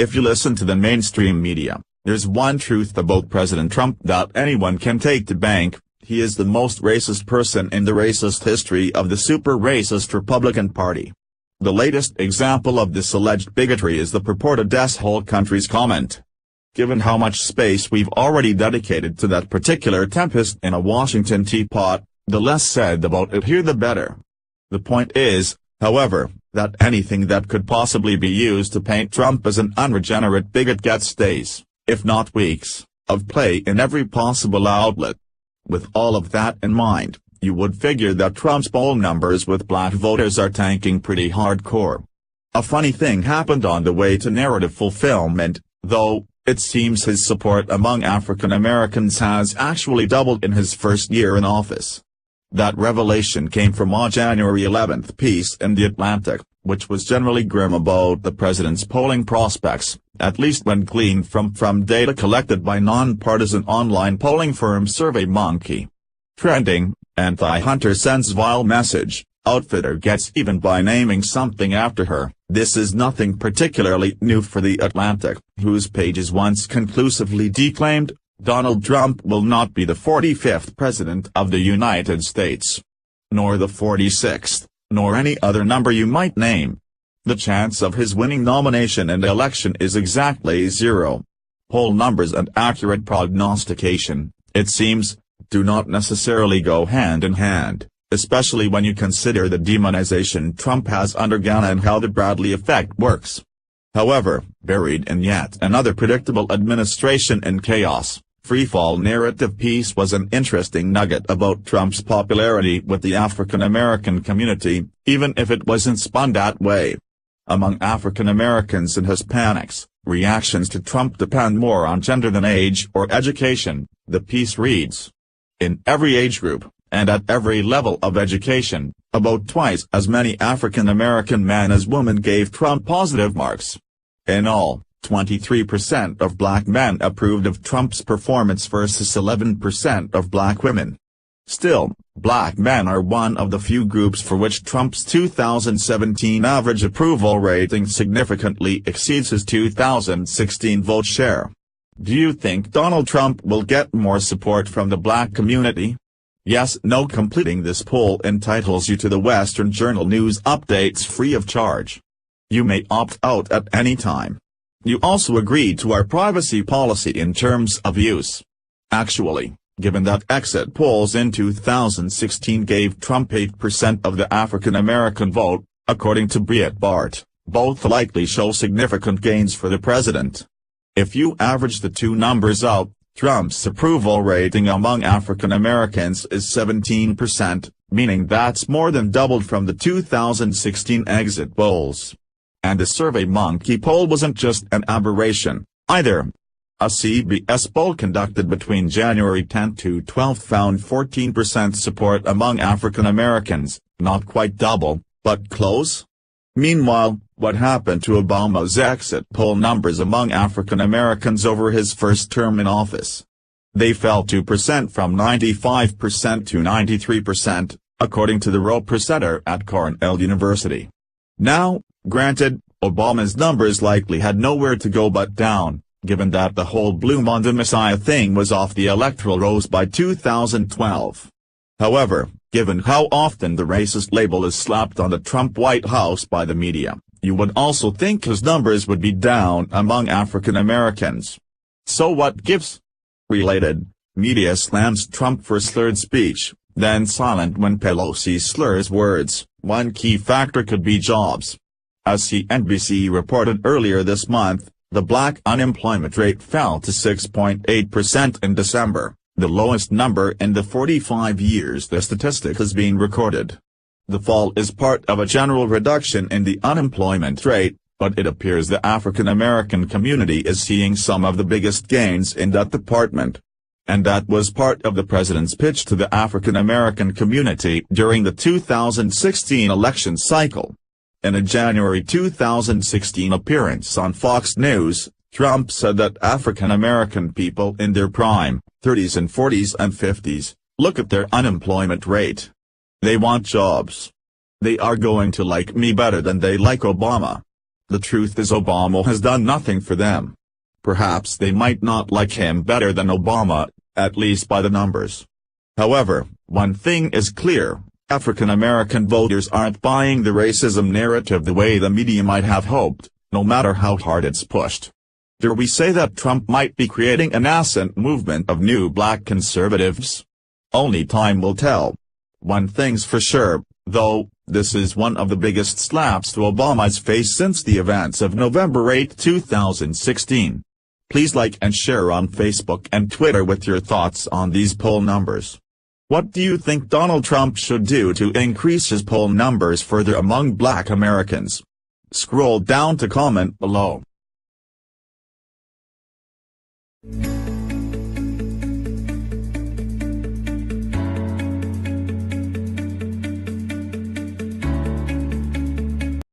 If you listen to the mainstream media, there's one truth about President Trump that anyone can take to bank: he is the most racist person in the racist history of the super racist Republican Party. The latest example of this alleged bigotry is the purported "this whole country's" comment. Given how much space we've already dedicated to that particular tempest in a Washington teapot, the less said about it here the better. The point is, however, that anything that could possibly be used to paint Trump as an unregenerate bigot gets days, if not weeks, of play in every possible outlet. With all of that in mind, you would figure that Trump's poll numbers with black voters are tanking pretty hardcore. A funny thing happened on the way to narrative fulfillment, though. It seems his support among African Americans has actually doubled in his first year in office. That revelation came from a January 11th piece in The Atlantic, which was generally grim about the president's polling prospects, at least when gleaned from data collected by nonpartisan online polling firm SurveyMonkey. Trending, anti-Hunter sends vile message, outfitter gets even by naming something after her. This is nothing particularly new for The Atlantic, whose pages once conclusively declaimed, Donald Trump will not be the 45th president of the United States. Nor the 46th, nor any other number you might name. The chance of his winning nomination and election is exactly zero. Poll numbers and accurate prognostication, it seems, do not necessarily go hand in hand, especially when you consider the demonization Trump has undergone and how the Bradley effect works. However, buried in yet another predictable administration in chaos, freefall narrative piece was an interesting nugget about Trump's popularity with the African American community, even if it wasn't spun that way. Among African Americans and Hispanics, reactions to Trump depend more on gender than age or education, the piece reads. In every age group, and at every level of education, about twice as many African American men as women gave Trump positive marks. In all, 23% of black men approved of Trump's performance versus 11% of black women. Still, black men are one of the few groups for which Trump's 2017 average approval rating significantly exceeds his 2016 vote share. Do you think Donald Trump will get more support from the black community? Yes, no. Completing this poll entitles you to the Western Journal news updates free of charge. You may opt out at any time. You also agreed to our privacy policy in terms of use. Actually, given that exit polls in 2016 gave Trump 8% of the African American vote, according to Breitbart, both likely show significant gains for the president. If you average the two numbers out, Trump's approval rating among African Americans is 17%, meaning that's more than doubled from the 2016 exit polls. And the SurveyMonkey poll wasn't just an aberration, either. A CBS poll conducted between January 10 to 12 found 14% support among African Americans, not quite double, but close. Meanwhile, what happened to Obama's exit poll numbers among African Americans over his first term in office? They fell 2% from 95% to 93%, according to the Roper Center at Cornell University. Now, granted, Obama's numbers likely had nowhere to go but down, given that the whole Blue Monday Messiah thing was off the electoral rolls by 2012. However, given how often the racist label is slapped on the Trump White House by the media, you would also think his numbers would be down among African Americans. So what gives? Related, media slams Trump for slurred speech, then silent when Pelosi slurs words. One key factor could be jobs. As CNBC reported earlier this month, the black unemployment rate fell to 6.8% in December, the lowest number in the 45 years the statistic has been recorded. The fall is part of a general reduction in the unemployment rate, but it appears the African American community is seeing some of the biggest gains in that department. And that was part of the president's pitch to the African American community during the 2016 election cycle. In a January 2016 appearance on Fox News, Trump said that African American people in their prime, 30s and 40s and 50s, look at their unemployment rate. They want jobs. They are going to like me better than they like Obama. The truth is Obama has done nothing for them. Perhaps they might not like him better than Obama, at least by the numbers. However, one thing is clear, African American voters aren't buying the racism narrative the way the media might have hoped, no matter how hard it's pushed. Dare we say that Trump might be creating a nascent movement of new black conservatives? Only time will tell. One thing's for sure, though, this is one of the biggest slaps to Obama's face since the events of November 8, 2016. Please like and share on Facebook and Twitter with your thoughts on these poll numbers. What do you think Donald Trump should do to increase his poll numbers further among black Americans? Scroll down to comment below.